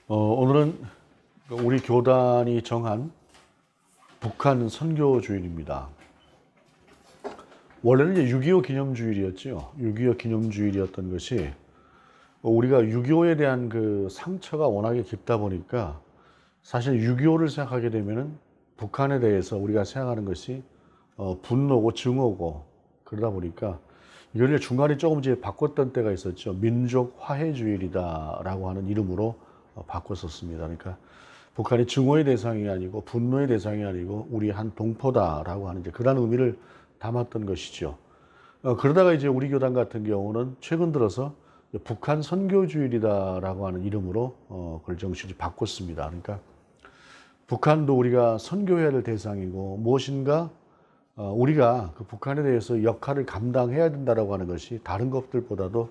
오늘은 우리 교단이 정한 북한 선교 주일입니다. 원래는 이제 6.25 기념주일이었죠. 6.25 기념주일이었던 것이 우리가 6.25에 대한 그 상처가 워낙에 깊다 보니까 사실 6.25를 생각하게 되면은 북한에 대해서 우리가 생각하는 것이 분노고 증오고 그러다 보니까 이걸 중간에 조금 이제 바꿨던 때가 있었죠. 민족 화해주일이다라고 하는 이름으로 바꿨었습니다. 그러니까 북한이 증오의 대상이 아니고 분노의 대상이 아니고 우리 한 동포다라고 하는 이제 그런 의미를 담았던 것이죠. 그러다가 이제 우리 교단 같은 경우는 최근 들어서 북한 선교주일이다라고 하는 이름으로 그걸 정식이 바꿨습니다. 그러니까 북한도 우리가 선교해야 될 대상이고 무엇인가 우리가 그 북한에 대해서 역할을 감당해야 된다라고 하는 것이 다른 것들보다도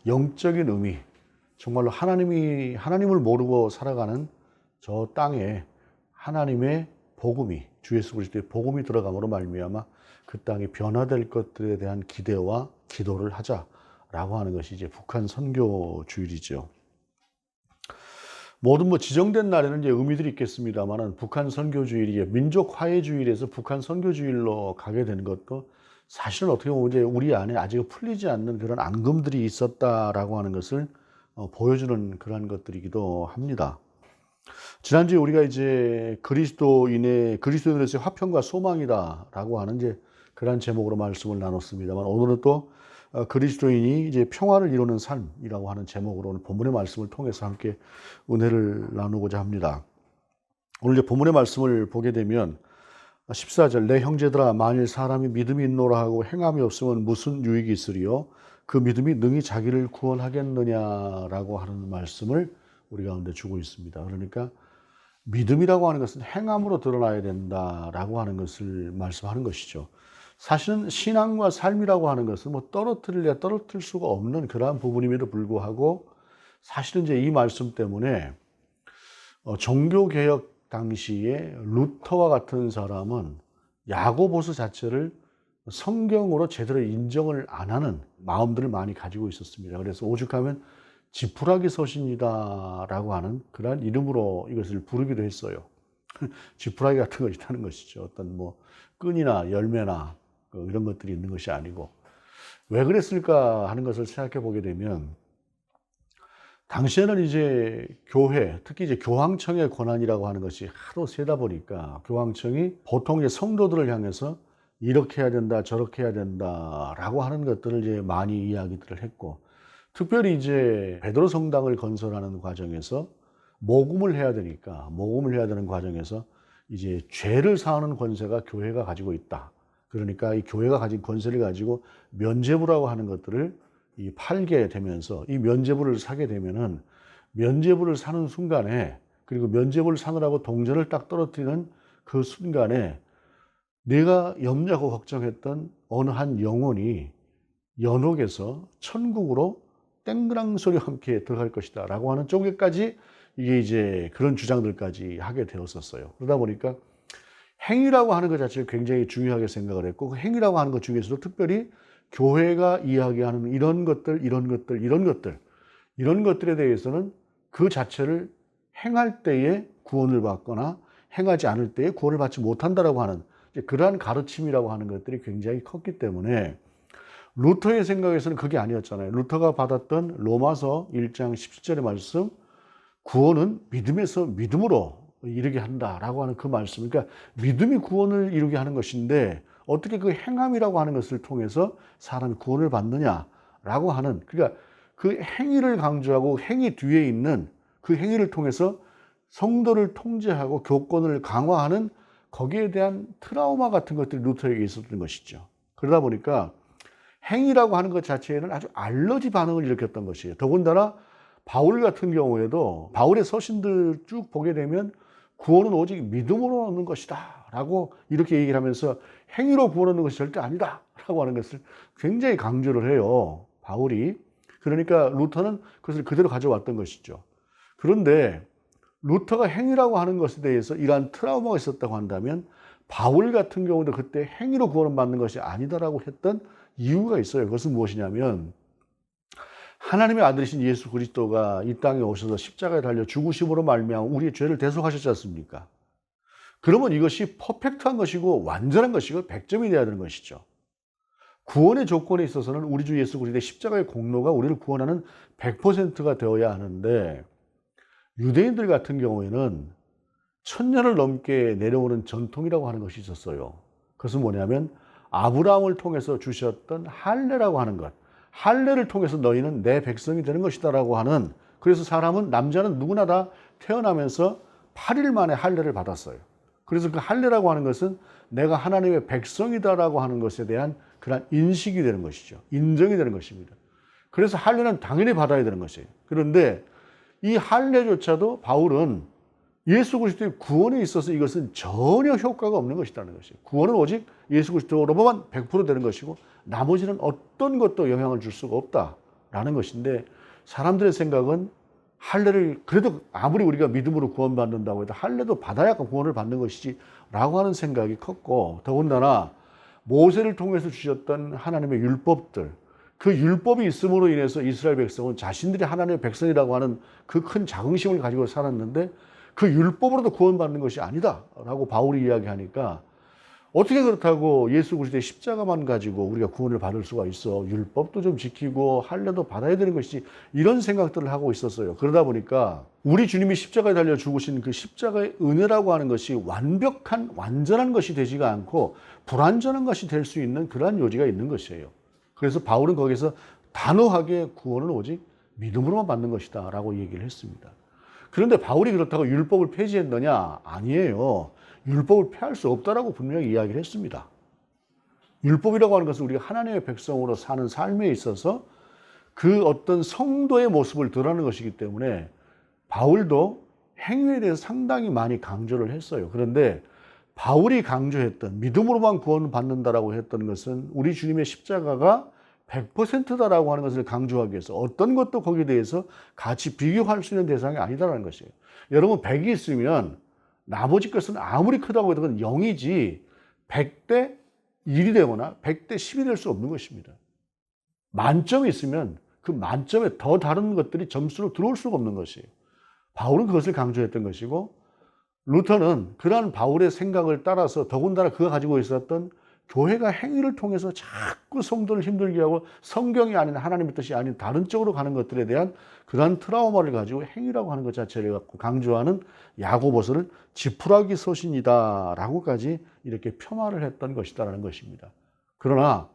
영적인 의미, 정말로 하나님을 모르고 살아가는 저 땅에 하나님의 복음이, 주 예수 그리스도의 복음이 들어감으로 말미암아 그 땅이 변화될 것들에 대한 기대와 기도를 하자라고 하는 것이 이제 북한 선교주일이죠. 모든 지정된 날에는 이제 의미들이 있겠습니다만은 북한 선교주일이 민족 화해주일에서 북한 선교주일로 가게 된 것도 사실은 어떻게 보면 이제 우리 안에 아직 풀리지 않는 그런 앙금들이 있었다라고 하는 것을 보여주는 그러한 것들이기도 합니다. 지난주에 우리가 이제 그리스도인으로서의 화평과 소망이다라고 하는 이제 그런 제목으로 말씀을 나눴습니다만 오늘은 또 그리스도인이 이제 평화를 이루는 삶이라고 하는 제목으로 오늘 본문의 말씀을 통해서 함께 은혜를 나누고자 합니다. 오늘 이제 본문의 말씀을 보게 되면 14절 내 형제들아 만일 사람이 믿음이 있노라 하고 행함이 없으면 무슨 유익이 있으리요 그 믿음이 능히 자기를 구원하겠느냐라고 하는 말씀을 우리 가운데 주고 있습니다. 그러니까 믿음이라고 하는 것은 행함으로 드러나야 된다라고 하는 것을 말씀하는 것이죠. 사실은 신앙과 삶이라고 하는 것은 떨어뜨릴 수가 없는 그러한 부분임에도 불구하고 사실은 이제 이 말씀 때문에 종교개혁 당시에 루터와 같은 사람은 야고보서 자체를 성경으로 제대로 인정을 안 하는 마음들을 많이 가지고 있었습니다. 그래서 오죽하면 지푸라기 서신이다라고 하는 그러한 이름으로 이것을 부르기도 했어요. 지푸라기 같은 것이 있다는 것이죠. 어떤 끈이나 열매나 이런 것들이 있는 것이 아니고 왜 그랬을까 하는 것을 생각해 보게 되면 당시에는 이제 교회, 특히 이제 교황청의 권한이라고 하는 것이 하도 세다 보니까 교황청이 보통 이제 성도들을 향해서 이렇게 해야 된다, 저렇게 해야 된다라고 하는 것들을 이제 많이 이야기들을 했고 특별히 이제 베드로 성당을 건설하는 과정에서 모금을 해야 되는 과정에서 이제 죄를 사하는 권세가 교회가 가지고 있다. 그러니까 이 교회가 가진 권세를 가지고 면죄부라고 하는 것들을 팔게 되면서 이 면죄부를 사게 되면은 면죄부를 사는 순간에 그리고 면죄부를 사느라고 동전을 딱 떨어뜨리는 그 순간에 내가 염려하고 걱정했던 어느 한 영혼이 연옥에서 천국으로 땡그랑 소리와 함께 들어갈 것이다 라고 하는 쪽에까지 이게 이제 그런 주장들까지 하게 되었었어요. 그러다 보니까 행위라고 하는 것 자체를 굉장히 중요하게 생각을 했고 그 행위라고 하는 것 중에서도 특별히 교회가 이야기하는 이런 것들에 대해서는 그 자체를 행할 때에 구원을 받거나 행하지 않을 때에 구원을 받지 못한다라고 하는 그러한 가르침이라고 하는 것들이 굉장히 컸기 때문에 루터의 생각에서는 그게 아니었잖아요. 루터가 받았던 로마서 1장 17절의 말씀 구원은 믿음에서 믿음으로 이루게 한다라고 하는 그 말씀. 그러니까 믿음이 구원을 이루게 하는 것인데 어떻게 그 행함이라고 하는 것을 통해서 사람이 구원을 받느냐라고 하는 그러니까 그 행위를 강조하고 행위 뒤에 있는 그 행위를 통해서 성도를 통제하고 교권을 강화하는 거기에 대한 트라우마 같은 것들이 루터에게 있었던 것이죠. 그러다 보니까 행위라고 하는 것 자체에는 아주 알러지 반응을 일으켰던 것이에요. 더군다나 바울 같은 경우에도 바울의 서신들 쭉 보게 되면 구원은 오직 믿음으로 얻는 것이다 라고 이렇게 얘기를 하면서 행위로 구원 얻는 것이 절대 아니다 라고 하는 것을 굉장히 강조를 해요, 바울이. 그러니까 루터는 그것을 그대로 가져왔던 것이죠. 그런데 루터가 행위라고 하는 것에 대해서 이러한 트라우마가 있었다고 한다면 바울 같은 경우도 그때 행위로 구원을 받는 것이 아니다라고 했던 이유가 있어요. 그것은 무엇이냐면 하나님의 아들이신 예수 그리스도가 이 땅에 오셔서 십자가에 달려 죽으심으로 말미암아 우리의 죄를 대속하셨지 않습니까? 그러면 이것이 퍼펙트한 것이고 완전한 것이고 100점이 돼야 되는 것이죠. 구원의 조건에 있어서는 우리 주 예수 그리스도의 십자가의 공로가 우리를 구원하는 100%가 되어야 하는데, 유대인들 같은 경우에는 1000년을 넘게 내려오는 전통이라고 하는 것이 있었어요. 그것은 뭐냐면 아브라함을 통해서 주셨던 할례라고 하는 것, 할례를 통해서 너희는 내 백성이 되는 것이다 라고 하는, 그래서 사람은, 남자는 누구나 다 태어나면서 8일 만에 할례를 받았어요. 그래서 그 할례라고 하는 것은 내가 하나님의 백성이다라고 하는 것에 대한 그런 인식이 되는 것이죠. 인정이 되는 것입니다. 그래서 할례는 당연히 받아야 되는 것이에요. 그런데 이 할례조차도 바울은 예수 그리스도의 구원에 있어서 이것은 전혀 효과가 없는 것이라는 것이에요. 구원은 오직 예수 그리스도로만 100% 되는 것이고 나머지는 어떤 것도 영향을 줄 수가 없다라는 것인데, 사람들의 생각은 할례를, 그래도 아무리 우리가 믿음으로 구원받는다고 해도 할례도 받아야 구원을 받는 것이지 라고 하는 생각이 컸고, 더군다나 모세를 통해서 주셨던 하나님의 율법들, 그 율법이 있음으로 인해서 이스라엘 백성은 자신들이 하나님의 백성이라고 하는 그 큰 자긍심을 가지고 살았는데, 그 율법으로도 구원받는 것이 아니다 라고 바울이 이야기하니까, 어떻게 그렇다고 예수 그리스도의 십자가만 가지고 우리가 구원을 받을 수가 있어? 율법도 좀 지키고 할례도 받아야 되는 것이지, 이런 생각들을 하고 있었어요. 그러다 보니까 우리 주님이 십자가에 달려 죽으신 그 십자가의 은혜라고 하는 것이 완벽한, 완전한 것이 되지가 않고 불완전한 것이 될 수 있는 그러한 요지가 있는 것이에요. 그래서 바울은 거기서 단호하게 구원은 오직 믿음으로만 받는 것이다 라고 얘기를 했습니다. 그런데 바울이 그렇다고 율법을 폐지했느냐? 아니에요. 율법을 폐할 수 없다라고 분명히 이야기를 했습니다. 율법이라고 하는 것은 우리가 하나님의 백성으로 사는 삶에 있어서 그 어떤 성도의 모습을 드러내는 것이기 때문에 바울도 행위에 대해서 상당히 많이 강조를 했어요. 그런데 바울이 강조했던 믿음으로만 구원받는다라고 했던 것은 우리 주님의 십자가가 100%다라고 하는 것을 강조하기 위해서 어떤 것도 거기에 대해서 같이 비교할 수 있는 대상이 아니다라는 것이에요. 여러분, 100이 있으면 나머지 것은 아무리 크다고 해도 그건 0이지 100대 1이 되거나 100대 10이 될 수 없는 것입니다. 만점이 있으면 그 만점에 더 다른 것들이 점수로 들어올 수가 없는 것이에요. 바울은 그것을 강조했던 것이고, 루터는 그러한 바울의 생각을 따라서 더군다나 그가 가지고 있었던 교회가 행위를 통해서 자꾸 성도를 힘들게 하고 성경이 아닌, 하나님의 뜻이 아닌 다른 쪽으로 가는 것들에 대한 그러한 트라우마를 가지고 행위라고 하는 것 자체를 갖고 강조하는 야고보서를 지푸라기 서신이다라고까지 이렇게 폄하를 했던 것이다라는 것입니다. 그러나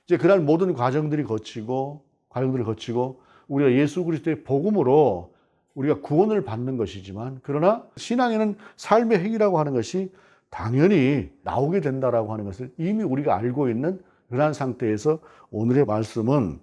이제 그러한 모든 과정들을 거치고 우리가 예수 그리스도의 복음으로 우리가 구원을 받는 것이지만, 그러나 신앙에는 삶의 행위라고 하는 것이 당연히 나오게 된다라고 하는 것을 이미 우리가 알고 있는 그러한 상태에서 오늘의 말씀은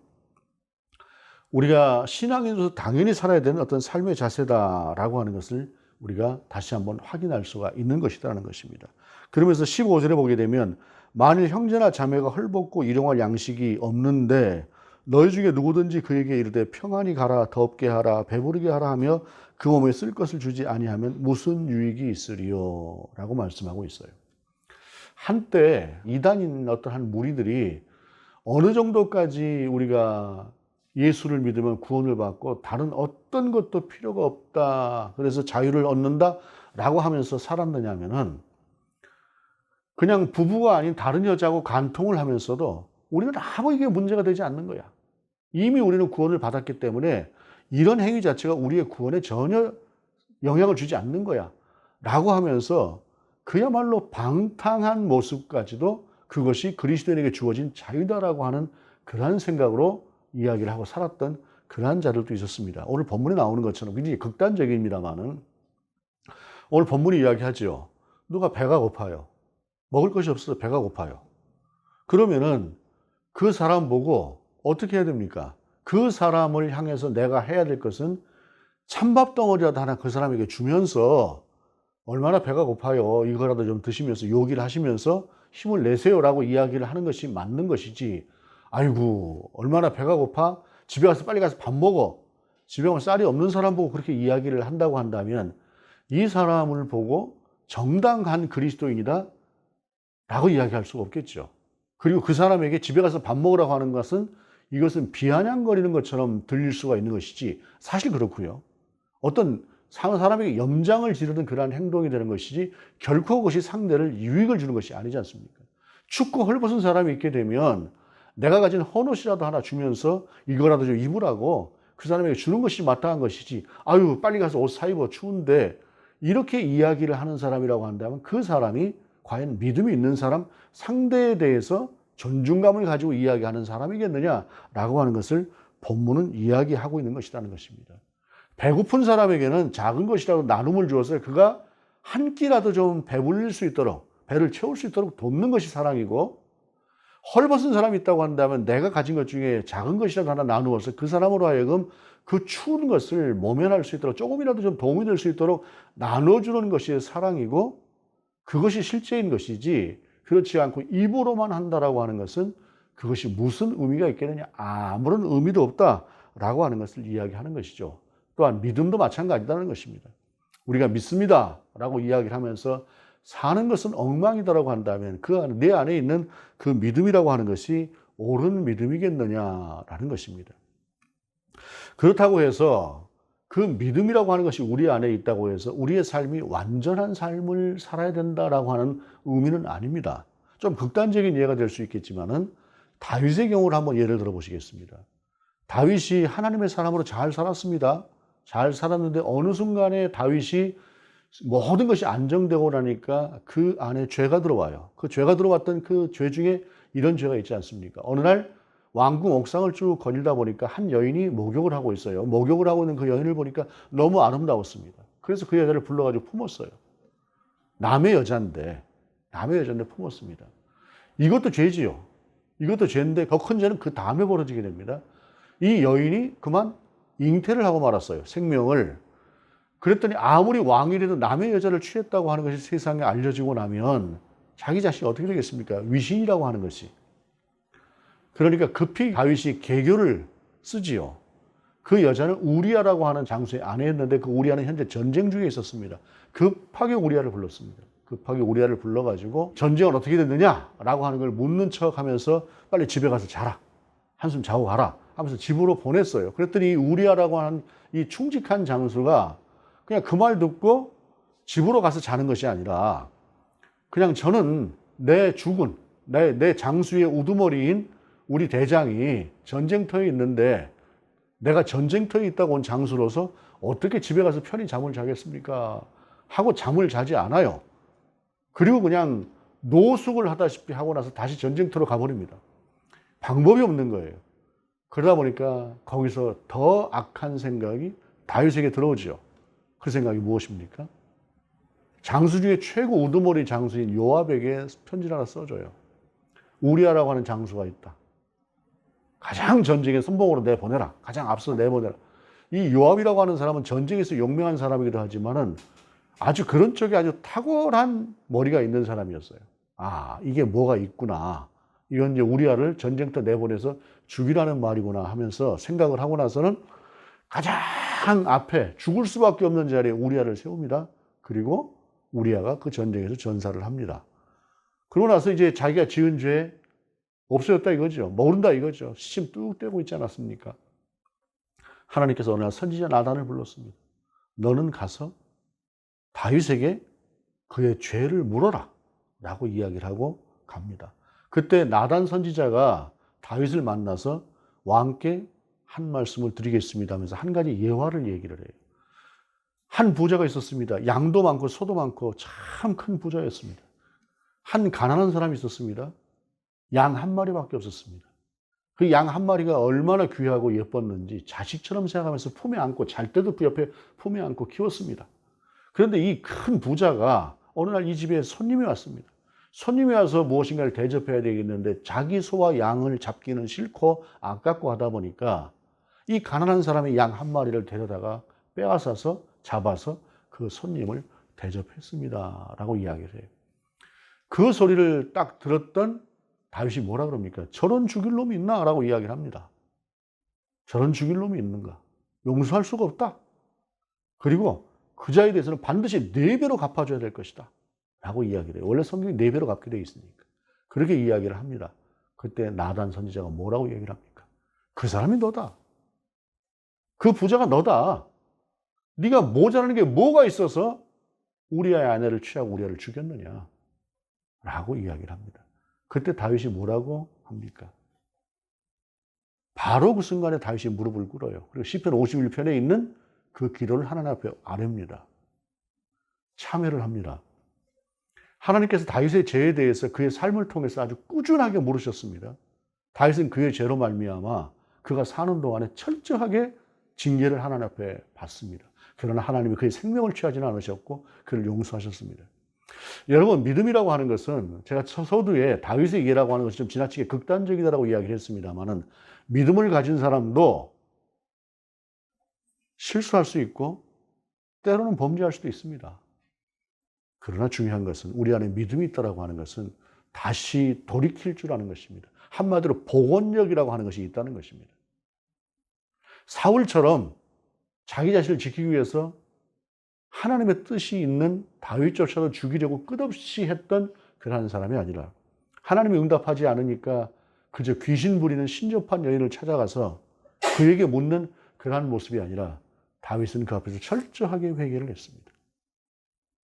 우리가 신앙인으로서 당연히 살아야 되는 어떤 삶의 자세다라고 하는 것을 우리가 다시 한번 확인할 수가 있는 것이라는 것입니다. 그러면서 15절에 보게 되면, 만일 형제나 자매가 헐벗고 일용할 양식이 없는데 너희 중에 누구든지 그에게 이르되 평안히 가라, 덥게 하라, 배부르게 하라 하며 그 몸에 쓸 것을 주지 아니하면 무슨 유익이 있으리요? 라고 말씀하고 있어요. 한때 이단인 어떠한 무리들이 어느 정도까지 우리가 예수를 믿으면 구원을 받고 다른 어떤 것도 필요가 없다, 그래서 자유를 얻는다 라고 하면서 살았느냐면은, 그냥 부부가 아닌 다른 여자하고 간통을 하면서도 우리는 아무 이게 문제가 되지 않는 거야. 이미 우리는 구원을 받았기 때문에 이런 행위 자체가 우리의 구원에 전혀 영향을 주지 않는 거야 라고 하면서 그야말로 방탕한 모습까지도 그것이 그리스도인에게 주어진 자유다라고 하는 그러한 생각으로 이야기를 하고 살았던 그러한 자들도 있었습니다. 오늘 본문에 나오는 것처럼 굉장히 극단적입니다만은, 오늘 본문이 이야기하죠. 누가 배가 고파요. 먹을 것이 없어서 배가 고파요. 그러면은 그 사람 보고 어떻게 해야 됩니까? 그 사람을 향해서 내가 해야 될 것은 찬밥 덩어리라도 하나 그 사람에게 주면서, 얼마나 배가 고파요, 이거라도 좀 드시면서 요기를 하시면서 힘을 내세요라고 이야기를 하는 것이 맞는 것이지, 아이고 얼마나 배가 고파, 집에 가서 빨리 가서 밥 먹어, 집에 가면 쌀이 없는 사람 보고 그렇게 이야기를 한다고 한다면 이 사람을 보고 정당한 그리스도인이다 라고 이야기할 수가 없겠죠. 그리고 그 사람에게 집에 가서 밥 먹으라고 하는 것은 이것은 비아냥거리는 것처럼 들릴 수가 있는 것이지 사실 그렇고요. 어떤 사람에게 염장을 지르는 그러한 행동이 되는 것이지 결코 그것이 상대를 유익을 주는 것이 아니지 않습니까? 춥고 헐벗은 사람이 있게 되면 내가 가진 헌옷이라도 하나 주면서 이거라도 좀 입으라고 그 사람에게 주는 것이 마땅한 것이지, 아유 빨리 가서 옷 사 입어 추운데, 이렇게 이야기를 하는 사람이라고 한다면 그 사람이 과연 믿음이 있는 사람, 상대에 대해서 존중감을 가지고 이야기하는 사람이겠느냐라고 하는 것을 본문은 이야기하고 있는 것이라는 것입니다. 배고픈 사람에게는 작은 것이라도 나눔을 주어서 그가 한 끼라도 좀 배불릴 수 있도록, 배를 채울 수 있도록 돕는 것이 사랑이고, 헐벗은 사람이 있다고 한다면 내가 가진 것 중에 작은 것이라도 하나 나누어서 그 사람으로 하여금 그 추운 것을 모면할 수 있도록, 조금이라도 좀 도움이 될 수 있도록 나눠주는 것이 사랑이고, 그것이 실제인 것이지 그렇지 않고 입으로만 한다라고 하는 것은 그것이 무슨 의미가 있겠느냐, 아무런 의미도 없다라고 하는 것을 이야기하는 것이죠. 또한 믿음도 마찬가지다는 것입니다. 우리가 믿습니다 라고 이야기를 하면서 사는 것은 엉망이다라고 한다면 내 안에 있는 그 믿음이라고 하는 것이 옳은 믿음이겠느냐라는 것입니다. 그렇다고 해서 그 믿음이라고 하는 것이 우리 안에 있다고 해서 우리의 삶이 완전한 삶을 살아야 된다라고 하는 의미는 아닙니다. 좀 극단적인 예가 될 수 있겠지만은 다윗의 경우를 한번 예를 들어 보시겠습니다. 다윗이 하나님의 사람으로 잘 살았습니다. 잘 살았는데 어느 순간에 다윗이 모든 것이 안정되고 나니까 그 안에 죄가 들어와요. 그 죄가 들어왔던 그 죄 중에 이런 죄가 있지 않습니까? 어느 날 왕궁 옥상을 쭉 거닐다 보니까 한 여인이 목욕을 하고 있어요. 목욕을 하고 있는 그 여인을 보니까 너무 아름다웠습니다. 그래서 그 여자를 불러가지고 품었어요. 남의 여자인데 품었습니다. 이것도 죄지요. 이것도 죄인데 더 큰 죄는 그 다음에 벌어지게 됩니다. 이 여인이 그만 잉태를 하고 말았어요. 생명을. 그랬더니 아무리 왕이라도 남의 여자를 취했다고 하는 것이 세상에 알려지고 나면 자기 자신이 어떻게 되겠습니까? 위신이라고 하는 것이. 그러니까 급히 다윗이 계교를 쓰지요. 그 여자는 우리아라고 하는 장수의 아내였는데 그 우리아는 현재 전쟁 중에 있었습니다. 급하게 우리아를 불렀습니다. 급하게 우리아를 불러가지고 전쟁은 어떻게 됐느냐라고 하는 걸 묻는 척하면서 빨리 집에 가서 자라. 한숨 자고 가라 하면서 집으로 보냈어요. 그랬더니 우리아라고 하는 이 충직한 장수가 그냥 그 말 듣고 집으로 가서 자는 것이 아니라 그냥 저는 내 장수의 우두머리인 우리 대장이 전쟁터에 있는데 내가 전쟁터에 있다고 온 장수로서 어떻게 집에 가서 편히 잠을 자겠습니까? 하고 잠을 자지 않아요. 그리고 그냥 노숙을 하다시피 하고 나서 다시 전쟁터로 가버립니다. 방법이 없는 거예요. 그러다 보니까 거기서 더 악한 생각이 다윗에게 들어오죠. 그 생각이 무엇입니까? 장수 중에 최고 우두머리 장수인 요압에게 편지를 하나 써줘요. 우리아라고 하는 장수가 있다. 가장 전쟁에 선봉으로 내보내라. 가장 앞서 내보내라. 이 요압이라고 하는 사람은 전쟁에서 용맹한 사람이기도 하지만은 아주 그런 쪽에 아주 탁월한 머리가 있는 사람이었어요. 아, 이게 뭐가 있구나. 이건 이제 우리아를 전쟁터 내보내서 죽이라는 말이구나 하면서 생각을 하고 나서는 가장 앞에 죽을 수밖에 없는 자리에 우리아를 세웁니다. 그리고 우리아가 그 전쟁에서 전사를 합니다. 그러고 나서 이제 자기가 지은 죄 없어졌다 이거죠. 모른다 이거죠. 시침 뚝 떼고 있지 않았습니까? 하나님께서 어느 날 선지자 나단을 불렀습니다. 너는 가서 다윗에게 그의 죄를 물어라 라고 이야기를 하고 갑니다. 그때 나단 선지자가 다윗을 만나서 왕께 한 말씀을 드리겠습니다 하면서 한 가지 예화를 얘기를 해요. 한 부자가 있었습니다. 양도 많고 소도 많고 참 큰 부자였습니다. 한 가난한 사람이 있었습니다. 양 한 마리밖에 없었습니다. 그 양 한 마리가 얼마나 귀하고 예뻤는지 자식처럼 생각하면서 품에 안고, 잘 때도 그 옆에 품에 안고 키웠습니다. 그런데 이 큰 부자가 어느 날 이 집에 손님이 왔습니다. 손님이 와서 무엇인가를 대접해야 되겠는데 자기 소와 양을 잡기는 싫고 아깝고 하다 보니까 이 가난한 사람이 양 한 마리를 데려다가 빼앗아서 잡아서 그 손님을 대접했습니다 라고 이야기를 해요. 그 소리를 딱 들었던 다윗이 뭐라 그럽니까? 저런 죽일 놈이 있나? 라고 이야기를 합니다. 저런 죽일 놈이 있는가? 용서할 수가 없다. 그리고 그 자에 대해서는 반드시 4배로 갚아줘야 될 것이다 라고 이야기를 해요. 원래 성경이 4배로 갚게 되어 있으니까. 그렇게 이야기를 합니다. 그때 나단 선지자가 뭐라고 얘기를 합니까? 그 사람이 너다. 그 부자가 너다. 네가 모자라는 게 뭐가 있어서 우리아의 아내를 취하고 우리아를 죽였느냐 라고 이야기를 합니다. 그때 다윗이 뭐라고 합니까? 바로 그 순간에 다윗이 무릎을 꿇어요. 그리고 시편 51편에 있는 그 기도를 하나님 앞에 아뢰입니다. 참회를 합니다. 하나님께서 다윗의 죄에 대해서 그의 삶을 통해서 아주 꾸준하게 물으셨습니다. 다윗은 그의 죄로 말미암아 그가 사는 동안에 철저하게 징계를 하나님 앞에 받습니다. 그러나 하나님이 그의 생명을 취하지는 않으셨고 그를 용서하셨습니다. 여러분, 믿음이라고 하는 것은 제가 서두에 다윗의 예라고 하는 것이 좀 지나치게 극단적이다라고 이야기를 했습니다만은 믿음을 가진 사람도 실수할 수 있고 때로는 범죄할 수도 있습니다. 그러나 중요한 것은 우리 안에 믿음이 있다라고 하는 것은 다시 돌이킬 줄 아는 것입니다. 한마디로 복원력이라고 하는 것이 있다는 것입니다. 사울처럼 자기 자신을 지키기 위해서 하나님의 뜻이 있는 다윗조차도 죽이려고 끝없이 했던 그러한 사람이 아니라 하나님이 응답하지 않으니까 그저 귀신 부리는 신접한 여인을 찾아가서 그에게 묻는 그러한 모습이 아니라 다윗은 그 앞에서 철저하게 회개를 했습니다.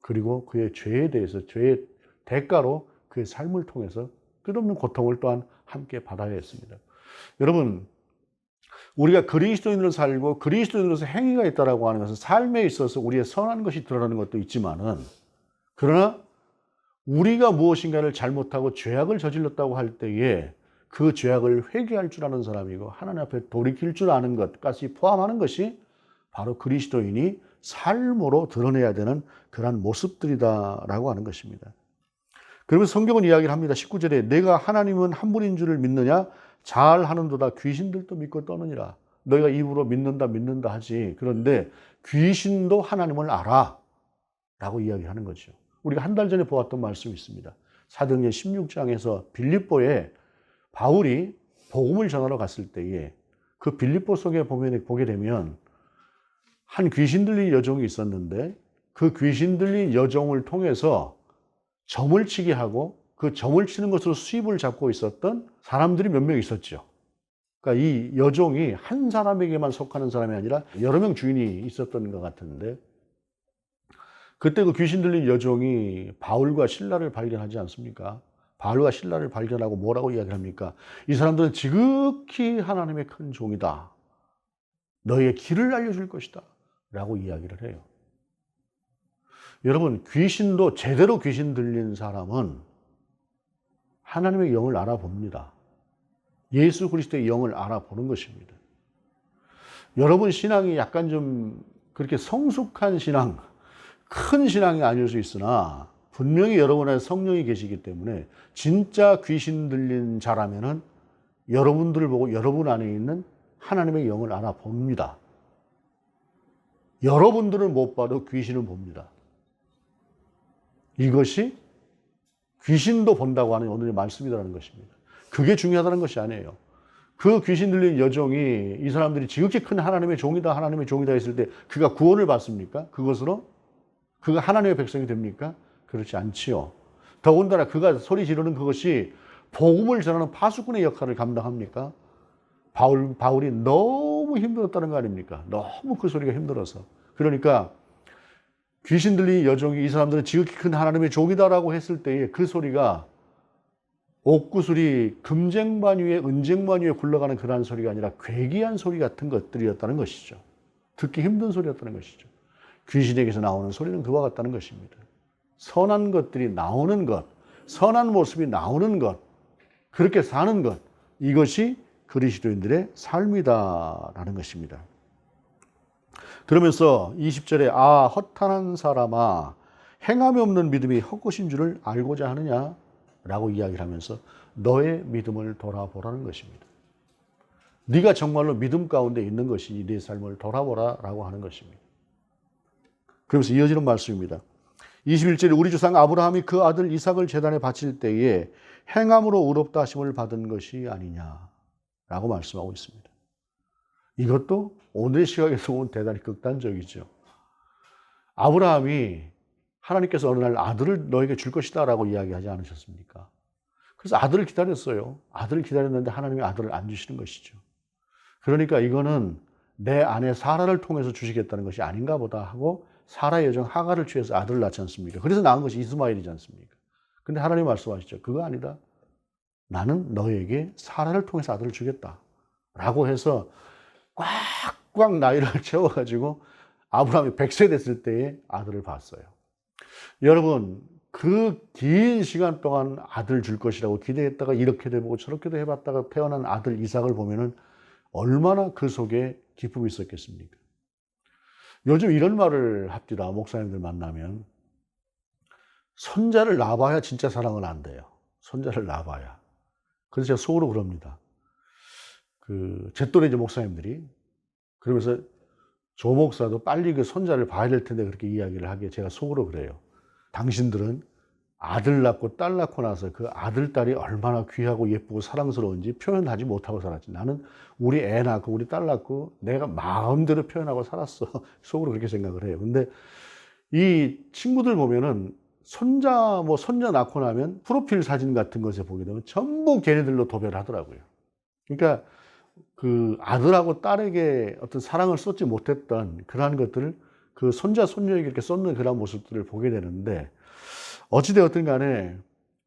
그리고 그의 죄에 대해서 죄의 대가로 그의 삶을 통해서 끝없는 고통을 또한 함께 받아야 했습니다. 여러분, 우리가 그리스도인으로 살고 그리스도인으로서 행위가 있다라고 하는 것은 삶에 있어서 우리의 선한 것이 드러나는 것도 있지만은, 그러나 우리가 무엇인가를 잘못하고 죄악을 저질렀다고 할 때에 그 죄악을 회개할 줄 아는 사람이고 하나님 앞에 돌이킬 줄 아는 것까지 포함하는 것이 바로 그리스도인이 삶으로 드러내야 되는 그러한 모습들이다라고 하는 것입니다. 그러면서 성경은 이야기를 합니다. 19절에 내가 하나님은 한 분인 줄을 믿느냐? 잘하는도다 귀신들도 믿고 떠느니라. 너희가 입으로 믿는다 하지. 그런데 귀신도 하나님을 알아 라고 이야기하는 거죠. 우리가 한 달 전에 보았던 말씀이 있습니다. 사도행전 16장에서 빌립보에 바울이 복음을 전하러 갔을 때에 그 빌립보 속에 보게 되면 한 귀신 들린 여종이 있었는데 그 귀신 들린 여종을 통해서 점을 치게 하고 그 점을 치는 것으로 수입을 잡고 있었던 사람들이 몇 명 있었죠. 그러니까 이 여종이 한 사람에게만 속하는 사람이 아니라 여러 명 주인이 있었던 것 같은데, 그때 그 귀신 들린 여종이 바울과 실라를 발견하지 않습니까? 바울과 실라를 발견하고 뭐라고 이야기를 합니까? 이 사람들은 지극히 하나님의 큰 종이다. 너희의 길을 알려줄 것이다. 라고 이야기를 해요. 여러분, 귀신도 제대로 귀신 들린 사람은 하나님의 영을 알아봅니다. 예수 그리스도의 영을 알아보는 것입니다. 여러분 신앙이 약간 좀 그렇게 성숙한 신앙, 큰 신앙이 아닐 수 있으나 분명히 여러분 안에 성령이 계시기 때문에 진짜 귀신 들린 자라면은 여러분들을 보고 여러분 안에 있는 하나님의 영을 알아봅니다. 여러분들은 못 봐도 귀신은 봅니다. 이것이 귀신도 본다고 하는 오늘의 말씀이라는 것입니다. 그게 중요하다는 것이 아니에요. 그 귀신 들린 여종이 이 사람들이 지극히 큰 하나님의 종이다, 하나님의 종이다 했을 때 그가 구원을 받습니까? 그것으로? 그가 하나님의 백성이 됩니까? 그렇지 않지요. 더군다나 그가 소리 지르는 그것이 복음을 전하는 파수꾼의 역할을 감당합니까? 바울이 너무 힘들었다는 거 아닙니까? 너무 그 소리가 힘들어서. 그러니까 귀신 들린 여종이 이 사람들은 지극히 큰 하나님의 종이다라고 했을 때에 그 소리가 옥구슬이 금쟁반 위에 은쟁반 위에 굴러가는 그러한 소리가 아니라 괴기한 소리 같은 것들이었다는 것이죠. 듣기 힘든 소리였다는 것이죠. 귀신에게서 나오는 소리는 그와 같다는 것입니다. 선한 것들이 나오는 것, 선한 모습이 나오는 것, 그렇게 사는 것, 이것이 그리스도인들의 삶이다라는 것입니다. 그러면서 20절에 허탄한 사람아 행함이 없는 믿음이 헛것인 줄을 알고자 하느냐 라고 이야기를 하면서 너의 믿음을 돌아보라는 것입니다. 네가 정말로 믿음 가운데 있는 것이 네 삶을 돌아보라 라고 하는 것입니다. 그러면서 이어지는 말씀입니다. 21절에 우리 조상 아브라함이 그 아들 이삭을 제단에 바칠 때에 행함으로 의롭다 하심을 받은 것이 아니냐 라고 말씀하고 있습니다. 이것도 오늘의 시각에서 보면 대단히 극단적이죠. 아브라함이 하나님께서 어느 날 아들을 너에게 줄 것이다 라고 이야기하지 않으셨습니까? 그래서 아들을 기다렸어요. 아들을 기다렸는데 하나님이 아들을 안 주시는 것이죠. 그러니까 이거는 내 아내 사라를 통해서 주시겠다는 것이 아닌가 보다 하고 사라의 여정 하갈을 취해서 아들을 낳지 않습니까? 그래서 낳은 것이 이스마엘이지 않습니까? 근데 하나님 말씀하시죠. 그거 아니다. 나는 너에게 사라를 통해서 아들을 주겠다. 라고 해서 꽉꽉 나이를 채워가지고 아브라함이 100세 됐을 때에 아들을 봤어요. 여러분, 그 긴 시간 동안 아들 줄 것이라고 기대했다가 이렇게도 해보고 저렇게도 해봤다가 태어난 아들 이삭을 보면은 얼마나 그 속에 기쁨이 있었겠습니까? 요즘 이런 말을 합디다. 목사님들 만나면. 손자를 낳아봐야 진짜 사랑은 안 돼요. 손자를 낳아봐야. 그래서 제가 속으로 그럽니다. 제 또래 이제 목사님들이 그러면서 조 목사도 빨리 그 손자를 봐야 될 텐데 그렇게 이야기를 하기에 제가 속으로 그래요. 당신들은 아들 낳고 딸 낳고 나서 그 아들, 딸이 얼마나 귀하고 예쁘고 사랑스러운지 표현하지 못하고 살았지. 나는 우리 애 낳고 우리 딸 낳고 내가 마음대로 표현하고 살았어. 속으로 그렇게 생각을 해요. 근데 이 친구들 보면은 손자, 손자 낳고 나면 프로필 사진 같은 것에 보게 되면 전부 걔네들로 도배를 하더라고요. 그러니까 그 아들하고 딸에게 어떤 사랑을 쏟지 못했던 그러한 것들을 그 손자, 손녀에게 이렇게 쏟는 그런 모습들을 보게 되는데 어찌되었든 간에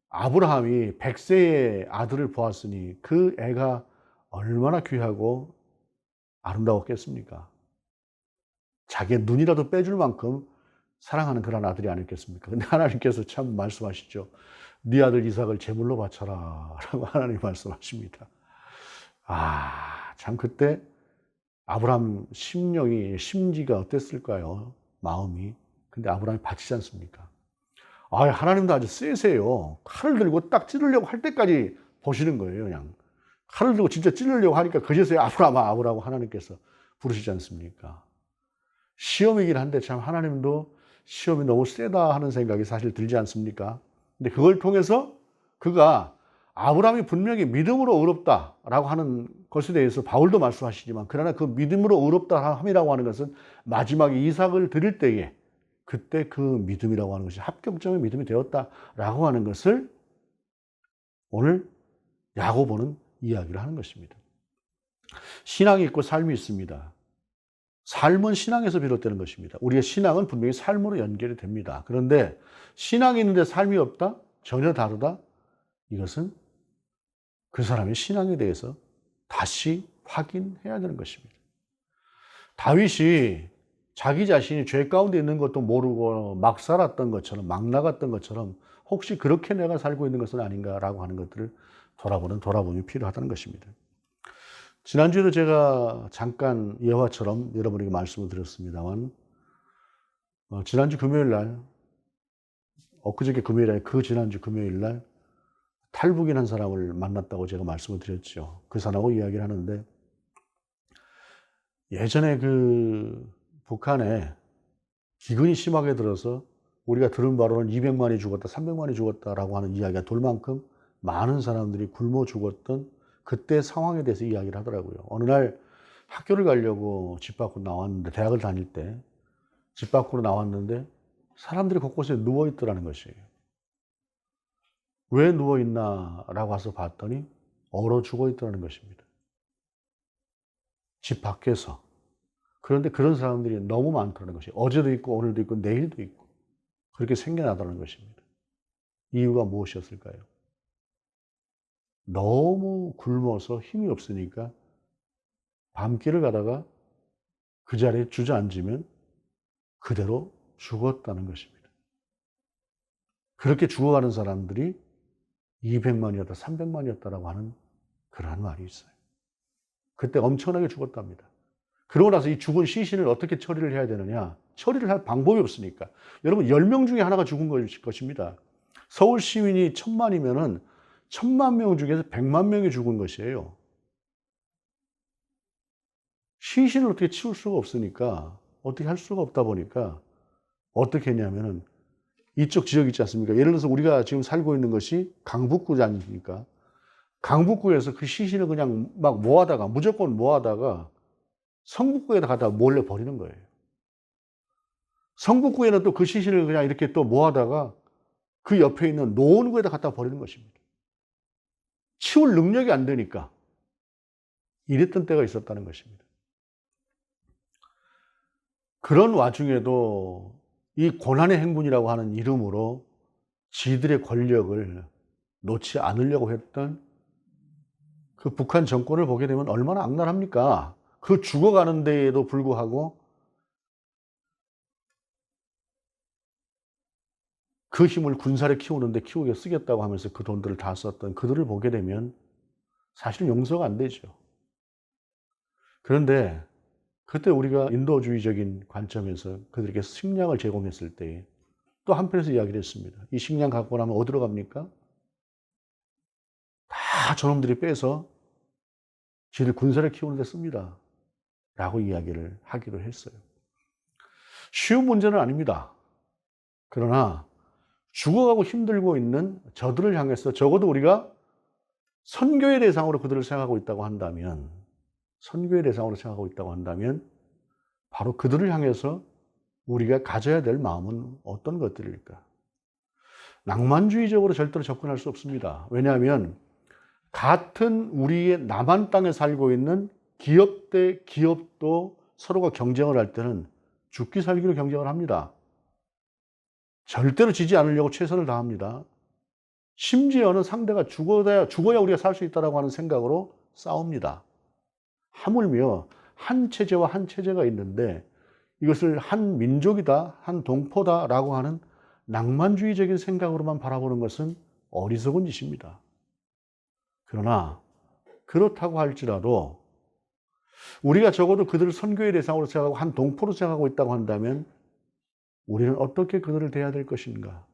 아브라함이 100세의 아들을 보았으니 그 애가 얼마나 귀하고 아름다웠겠습니까? 자기의 눈이라도 빼줄 만큼 사랑하는 그런 아들이 아니겠습니까? 근데 하나님께서 참 말씀하시죠. 네 아들 이삭을 제물로 바쳐라 라고 하나님 말씀하십니다. 참 그때 아브라함 심지가 어땠을까요? 마음이. 근데 아브라함이 바치지 않습니까? 하나님도 아주 세세요. 칼을 들고 딱 찌르려고 할 때까지 보시는 거예요, 그냥. 칼을 들고 진짜 찌르려고 하니까 그제서야 아브라함 하나님께서 부르시지 않습니까? 시험이긴 한데 참 하나님도 시험이 너무 세다 하는 생각이 사실 들지 않습니까? 근데 그걸 통해서 그가 아브라함이 분명히 믿음으로 의롭다라고 하는 것에 대해서 바울도 말씀하시지만 그러나 그 믿음으로 의롭다 함이라고 하는 것은 마지막에 이삭을 드릴 때에 그때 그 믿음이라고 하는 것이 합격점의 믿음이 되었다라고 하는 것을 오늘 야고보는 이야기를 하는 것입니다. 신앙이 있고 삶이 있습니다. 삶은 신앙에서 비롯되는 것입니다. 우리의 신앙은 분명히 삶으로 연결이 됩니다. 그런데 신앙이 있는데 삶이 없다? 전혀 다르다? 이것은 그 사람의 신앙에 대해서 다시 확인해야 되는 것입니다. 다윗이 자기 자신이 죄 가운데 있는 것도 모르고 막 살았던 것처럼, 막 나갔던 것처럼 혹시 그렇게 내가 살고 있는 것은 아닌가라고 하는 것들을 돌아보는 필요하다는 것입니다. 지난주에도 제가 잠깐 예화처럼 여러분에게 말씀을 드렸습니다만 지난주 금요일 날, 엊그저께 금요일 날, 그 지난주 금요일 날 탈북인 한 사람을 만났다고 제가 말씀을 드렸죠. 그 사람하고 이야기를 하는데 예전에 그 북한에 기근이 심하게 들어서 우리가 들은 바로는 200만이 죽었다, 300만이 죽었다라고 하는 이야기가 돌 만큼 많은 사람들이 굶어 죽었던 그때 상황에 대해서 이야기를 하더라고요. 어느 날 학교를 가려고 집 밖으로 나왔는데, 대학을 다닐 때 집 밖으로 나왔는데 사람들이 곳곳에 누워 있더라는 것이에요. 왜 누워 있나라고 와서 봤더니 얼어 죽어 있더라는 것입니다. 집 밖에서. 그런데 그런 사람들이 너무 많더라는 것이 어제도 있고 오늘도 있고 내일도 있고 그렇게 생겨나더라는 것입니다. 이유가 무엇이었을까요? 너무 굶어서 힘이 없으니까 밤길을 가다가 그 자리에 주저앉으면 그대로 죽었다는 것입니다. 그렇게 죽어가는 사람들이 200만이었다, 300만이었다라고 하는 그러한 말이 있어요. 그때 엄청나게 죽었답니다. 그러고 나서 이 죽은 시신을 어떻게 처리를 해야 되느냐? 처리를 할 방법이 없으니까. 여러분 10명 중에 하나가 죽은 것입니다. 서울 시민이 1000만이면은 1000만 명 중에서 100만 명이 죽은 것이에요. 시신을 어떻게 치울 수가 없으니까 어떻게 할 수가 없다 보니까 어떻게 했냐면은 이쪽 지역 있지 않습니까? 예를 들어서 우리가 지금 살고 있는 것이 강북구 아닙니까? 강북구에서 그 시신을 그냥 막 모아다가 무조건 모아다가 성북구에다 갖다 몰래 버리는 거예요. 성북구에는 또 그 시신을 그냥 이렇게 또 모아다가 그 옆에 있는 노원구에다 갖다 버리는 것입니다. 치울 능력이 안 되니까. 이랬던 때가 있었다는 것입니다. 그런 와중에도 이 고난의 행군이라고 하는 이름으로 지들의 권력을 놓지 않으려고 했던 그 북한 정권을 보게 되면 얼마나 악랄합니까? 그 죽어가는 데에도 불구하고 그 힘을 군사를 키우는데 키우게 쓰겠다고 하면서 그 돈들을 다 썼던 그들을 보게 되면 사실 용서가 안 되죠. 그런데 그때 우리가 인도주의적인 관점에서 그들에게 식량을 제공했을 때에 또 한편에서 이야기를 했습니다. 이 식량 갖고 나면 어디로 갑니까? 다 저놈들이 빼서 지들 군사를 키우는 데 씁니다. 라고 이야기를 하기로 했어요. 쉬운 문제는 아닙니다. 그러나 죽어가고 힘들고 있는 저들을 향해서 적어도 우리가 선교의 대상으로 그들을 생각하고 있다고 한다면, 선교의 대상으로 생각하고 있다고 한다면 바로 그들을 향해서 우리가 가져야 될 마음은 어떤 것들일까? 낭만주의적으로 절대로 접근할 수 없습니다. 왜냐하면 같은 우리의 남한 땅에 살고 있는 기업 대 기업도 서로가 경쟁을 할 때는 죽기 살기로 경쟁을 합니다. 절대로 지지 않으려고 최선을 다합니다. 심지어는 상대가 죽어야 우리가 살 수 있다고 하는 생각으로 싸웁니다. 하물며 한 체제와 한 체제가 있는데 이것을 한 민족이다, 한 동포다라고 하는 낭만주의적인 생각으로만 바라보는 것은 어리석은 짓입니다. 그러나 그렇다고 할지라도 우리가 적어도 그들을 선교의 대상으로 생각하고 한 동포로 생각하고 있다고 한다면 우리는 어떻게 그들을 대해야 될 것인가?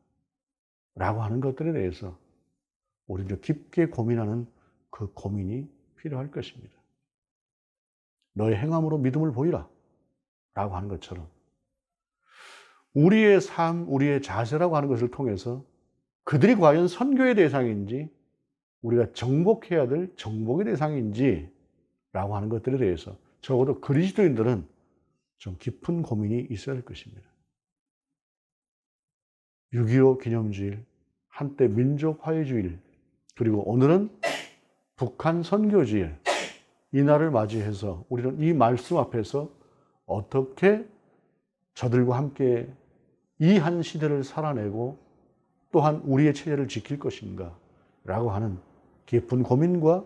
라고 하는 것들에 대해서 우리는 깊게 고민하는 그 고민이 필요할 것입니다. 너의 행함으로 믿음을 보이라. 라고 하는 것처럼 우리의 삶, 우리의 자세라고 하는 것을 통해서 그들이 과연 선교의 대상인지 우리가 정복해야 될 정복의 대상인지 라고 하는 것들에 대해서 적어도 그리스도인들은 좀 깊은 고민이 있어야 할 것입니다. 6.25 기념주일, 한때 민족화해주일, 그리고 오늘은 북한 선교주일, 이 날을 맞이해서 우리는 이 말씀 앞에서 어떻게 저들과 함께 이 한 시대를 살아내고 또한 우리의 체제를 지킬 것인가 라고 하는 깊은 고민과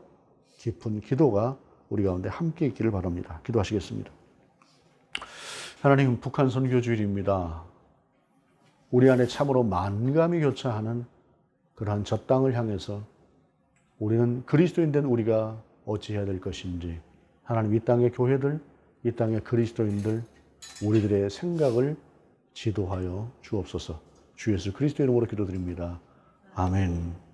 깊은 기도가 우리 가운데 함께 있기를 바랍니다. 기도하시겠습니다. 하나님, 북한 선교주일입니다. 우리 안에 참으로 만감이 교차하는 그러한 저 땅을 향해서 우리는 그리스도인 된 우리가 어찌해야 될 것인지, 하나님, 이 땅의 교회들, 이 땅의 그리스도인들, 우리들의 생각을 지도하여 주옵소서. 주 예수 그리스도의 이름으로 기도드립니다. 아멘.